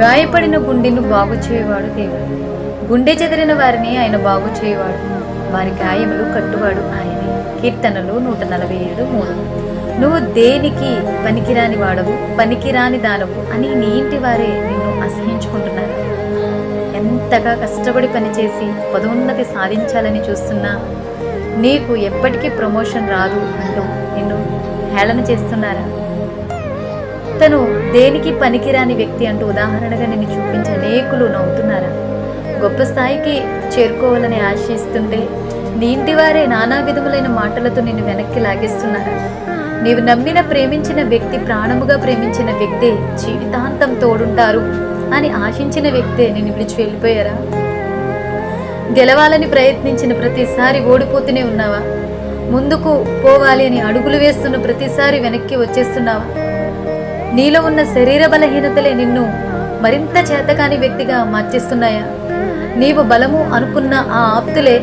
గాయపడిన గుండెను బాగు చేయవాడు దేవుడు. గుండె చెదిరిన వారిని ఆయన బాగు చేయవాడు. వారి గాయములు కట్టువాడు ఆయనే. కీర్తనలు 147:3. నువ్వు దేనికి పనికిరాని వాడవు, పనికిరాని దానవు అని నీ ఇంటి వారే నిన్ను అసహించుకుంటున్నారు. ఎంతగా కష్టపడి పనిచేసి పదోన్నతి సాధించాలని చూస్తున్నా నీకు ఎప్పటికీ ప్రమోషన్ రాదు అంటూ నిన్ను హేళన చేస్తున్నారా? తను దేనికి పనికిరాని వ్యక్తి అంటూ ఉదాహరణగా నిన్ను చూపించి అనేకులు నవ్వుతున్నారా? గొప్ప స్థాయికి చేరుకోవాలని ఆశిస్తుంటే నీ ఇంటి వారే నానా విధములైన మాటలతో నిన్ను వెనక్కి లాగేస్తున్నారా? నీవు నమ్మిన ప్రేమించిన వ్యక్తి, ప్రాణముగా ప్రేమించిన వ్యక్తే జీవితాంతం తోడుంటారు అని ఆశించిన వ్యక్తే నిన్ను విడిచి వెళ్ళిపోయారా? గెలవాలని ప్రయత్నించిన ప్రతిసారి ఓడిపోతూనే ఉన్నావా? ముందుకు పోవాలి అని అడుగులు వేస్తున్న ప్రతిసారి వెనక్కి వచ్చేస్తున్నావా? నీలో ఉన్న శరీర బలహీనతలే నిన్ను మరింత చేతకాని వ్యక్తిగా మార్చేస్తున్నాయా? నీవు బలము అనుకున్న ఆ ఆప్తులే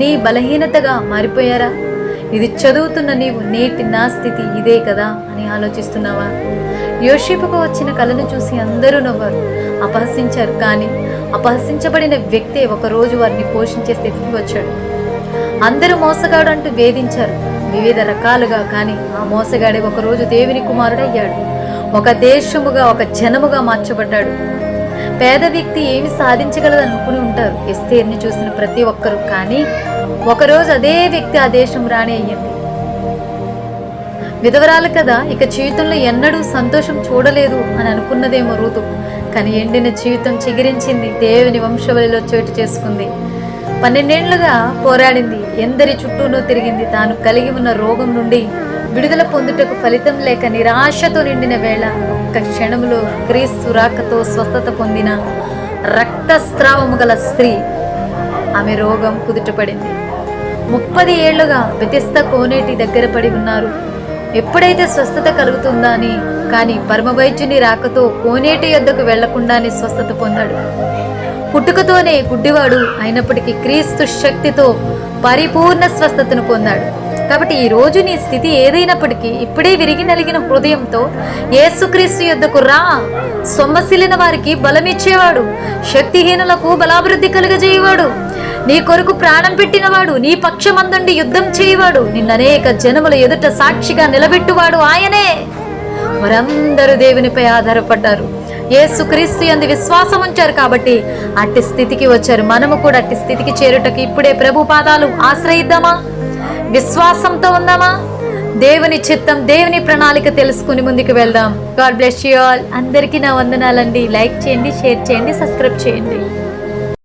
నీ బలహీనతగా మారిపోయారా? ఇది చదువుతున్న నీవు నేటి నా స్థితి ఇదే కదా అని ఆలోచిస్తున్నావా? యోషేపుకు వచ్చిన కలను చూసి అందరూ నవ్వారు, అపహసించారు. కానీ అపహసించబడిన వ్యక్తే ఒకరోజు వారిని పోషించే స్థితికి వచ్చాడు. అందరూ మోసగాడు అంటూ వేధించారు వివిధ రకాలుగా. కానీ ఆ మోసగాడే ఒకరోజు దేవుని కుమారుడయ్యాడు. ఒక దేశముగా, ఒక జనముగా మార్చబడ్డాడు. పేద వ్యక్తి ఏమి సాధించగలదు అనుకుని ఉంటారు ఎస్తేర్ని చూసిన ప్రతి ఒక్కరు. కానీ ఒకరోజు అదే వ్యక్తి ఆ దేశం రాణి అయ్యింది. విధవరాలు కదా, ఇక జీవితంలో ఎన్నడూ సంతోషం చూడలేదు అని అనుకున్నదేమో రూతు. కానీ ఎండిన జీవితం చిగిరించింది, దేవుని వంశవలిలో చోటు చేసుకుంది. 12 ఏళ్లుగా పోరాడింది, ఎందరి చుట్టూనూ తిరిగింది. తాను కలిగి ఉన్న రోగం నుండి విడుదల పొందుటకు ఫలితం లేక నిరాశతో నిండిన వేళ ఒక్క క్షణంలో క్రీస్తు రాకతో స్వస్థత పొందిన రక్తస్రావము గల స్త్రీ. ఆమె రోగం కుదుటపడింది. 30 ఏళ్లుగా బెతెస్దా కోనేటి దగ్గర పడి ఉన్నారు. ఎప్పుడైతే స్వస్థత కలుగుతుందా అని. కానీ పరమవైద్యుని రాకతో కోనేటి యొద్దకు వెళ్లకుండానే స్వస్థత పొందాడు. పుట్టుకతోనే గుడ్డివాడు అయినప్పటికీ క్రీస్తు శక్తితో పరిపూర్ణ స్వస్థతను పొందాడు. కాబట్టి ఈ రోజు నీ స్థితి ఏదైనప్పటికీ ఇప్పుడే విరిగి నలిగిన హృదయంతో యేసుక్రీస్తు యొద్దకు రా. సొమ్మసిలిన వారికి బలమిచ్చేవాడు, శక్తిహీనులకు బలాభివృద్ధి కలుగజేయవాడు, నీ కొరకు ప్రాణం పెట్టినవాడు, నీ పక్షమందుండి యుద్ధం చేయవాడు, నిన్ననేక జనముల ఎదుట సాక్షిగా నిలబెట్టువాడు ఆయనే. వారందరూ దేవునిపై ఆధారపడ్డారు, యేసుక్రీస్తు యందు విశ్వాసం ఉంచారు. కాబట్టి అట్టి స్థితికి వచ్చారు. మనము కూడా అట్టి స్థితికి చేరుటకు ఇప్పుడే ప్రభు పాదాలు ఆశ్రయిద్దామా? విశ్వాసంతో ఉందామా? దేవుని చిత్తం, దేవుని ప్రణాళిక తెలుసుకుని ముందుకు వెళ్దాం. God bless you all. అందరికీ నా వందనాలండి. లైక్ చేయండి, షేర్ చేయండి, సబ్స్క్రైబ్ చేయండి.